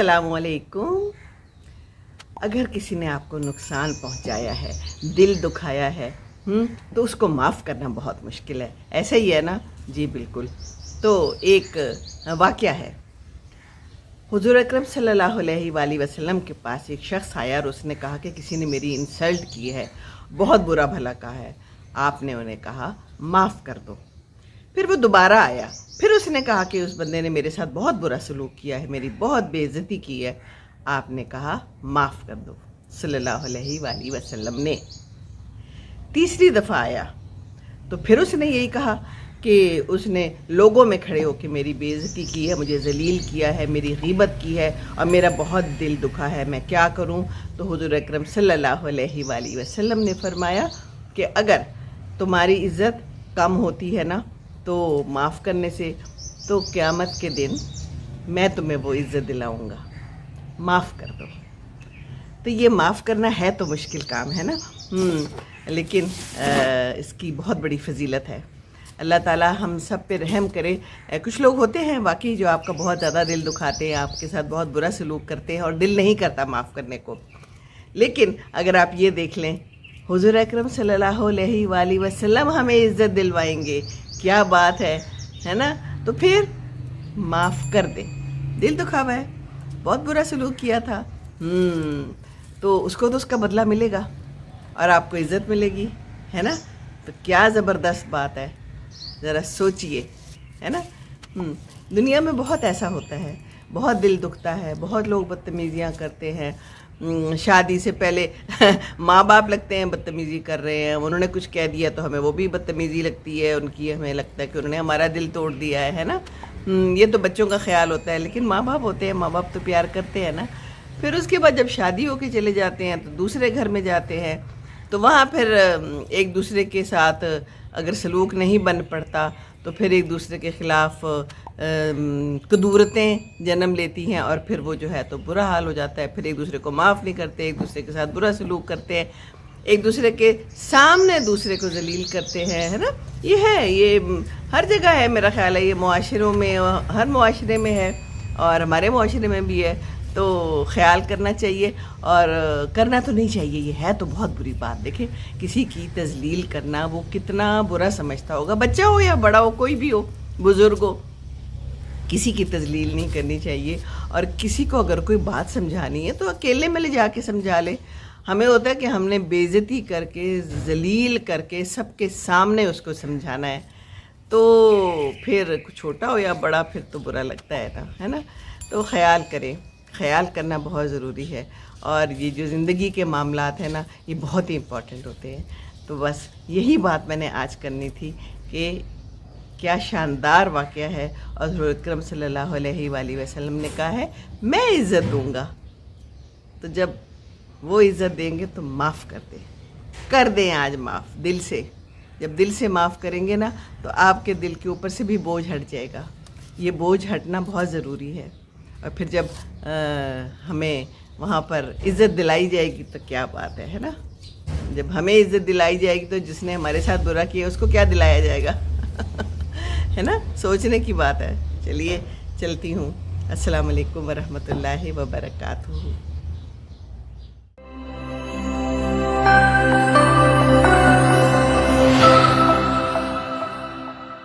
अस्सलाम वालेकुम। अगर किसी ने आपको नुकसान पहुंचाया है, दिल दुखाया है, तो उसको माफ़ करना बहुत मुश्किल है। ऐसा ही है ना? जी बिल्कुल। तो एक वाक़या है। हुज़ूर अकरम सल्लल्लाहु अलैहि वसल्लम के पास एक शख्स आया और उसने कहा कि किसी ने मेरी इंसल्ट की है, बहुत बुरा भला कहा है। आपने उन्हें कहा माफ़ कर दो। फिर वो दोबारा आया, फिर उसने कहा कि उस बंदे ने मेरे साथ बहुत बुरा सलूक किया है, मेरी बहुत बेइज्जती की है। आपने कहा माफ़ कर दो, सल्लल्लाहु अलैहि वसल्लम ने। तीसरी दफ़ा आया तो फिर उसने यही कहा कि उसने लोगों में खड़े होकर मेरी बेइज्जती की है, मुझे ज़लील किया है, मेरी ग़ीबत की है और मेरा बहुत दिल दुखा है, मैं क्या करूं? तो हुज़ूर अकरम सल्लल्लाहु अलैहि वसल्लम ने फरमाया कि अगर तुम्हारी इज़्ज़त कम होती है ना तो माफ़ करने से, तो क़यामत के दिन मैं तुम्हें वो इज़्ज़त दिलाऊंगा, माफ़ कर दो। तो ये माफ़ करना है तो मुश्किल काम है ना, लेकिन इसकी बहुत बड़ी फजीलत है। अल्लाह ताला हम सब पे रहम करे। कुछ लोग होते हैं वाकई जो आपका बहुत ज़्यादा दिल दुखाते हैं, आपके साथ बहुत बुरा सलूक करते हैं और दिल नहीं करता माफ़ करने को। लेकिन अगर आप ये देख लें, हुज़ूर अकरम सल्लल्लाहु अलैहि वसल्लम हमें इज़्ज़त दिलवाएंगे, क्या बात है ना? तो फिर माफ़ कर दे। दिल दुखा हुआ है, बहुत बुरा सलूक किया था, तो उसको तो उसका बदला मिलेगा और आपको इज़्ज़त मिलेगी, है ना? तो क्या ज़बरदस्त बात है, ज़रा सोचिए, है ना? दुनिया में बहुत ऐसा होता है, बहुत दिल दुखता है, बहुत लोग बदतमीज़ियाँ करते हैं। शादी से पहले माँ बाप लगते हैं बदतमीज़ी कर रहे हैं, उन्होंने कुछ कह दिया तो हमें वो भी बदतमीज़ी लगती है उनकी, हमें लगता है कि उन्होंने हमारा दिल तोड़ दिया है ना? ये तो बच्चों का ख्याल होता है, लेकिन माँ बाप होते हैं, माँ बाप तो प्यार करते हैं ना। फिर उसके बाद जब शादी होके चले जाते हैं तो दूसरे घर में जाते हैं, तो वहाँ फिर एक दूसरे के साथ अगर सलूक नहीं बन पड़ता तो फिर एक दूसरे के ख़िलाफ़ कदूरतें जन्म लेती हैं और फिर वो जो है तो बुरा हाल हो जाता है। फिर एक दूसरे को माफ़ नहीं करते, एक दूसरे के साथ बुरा सलूक करते हैं, एक दूसरे के सामने दूसरे को जलील करते हैं, है ना? ये हर जगह है, मेरा ख़्याल है ये मुआशरों में, हर मुआशरे में है और हमारे मुआशरे में भी है। तो ख़्याल करना चाहिए और करना तो नहीं चाहिए, ये है तो बहुत बुरी बात। देखें, किसी की तज़लील करना वो कितना बुरा समझता होगा, बच्चा हो या बड़ा हो, कोई भी हो, बुज़ुर्ग हो, किसी की तज़लील नहीं करनी चाहिए। और किसी को अगर कोई बात समझानी है तो अकेले में ले जाके समझा ले। हमें होता है कि हमने बेइज्जती करके, ज़लील करके सबके सामने उसको समझाना है, तो फिर छोटा हो या बड़ा फिर तो बुरा लगता है ना, है ना? तो ख़याल करें, ख़याल करना बहुत ज़रूरी है। और ये जो ज़िंदगी के मामलात हैं ना, ये बहुत ही इम्पॉर्टेंट होते हैं। तो बस यही बात मैंने आज करनी थी कि क्या शानदार वाक़या है और हुज़ूर अकरम सल्लल्लाहु अलैहि वसल्लम ने कहा है मैं इज़्ज़त दूँगा। तो जब वो इज़्ज़त देंगे तो माफ़ कर दें आज माफ़ दिल से। जब दिल से माफ़ करेंगे ना तो आपके दिल के ऊपर से भी बोझ हट जाएगा। ये बोझ हटना बहुत ज़रूरी है। और फिर जब हमें वहाँ पर इज़्ज़त दिलाई जाएगी तो क्या बात है ना? जब हमें इज़्ज़त दिलाई जाएगी तो जिसने हमारे साथ बुरा किया उसको क्या दिलाया जाएगा? है ना? सोचने की बात है। चलिए चलती हूँ। अस्सलाम वालेकुम वरहमतुल्लाहि वबरकातुहू।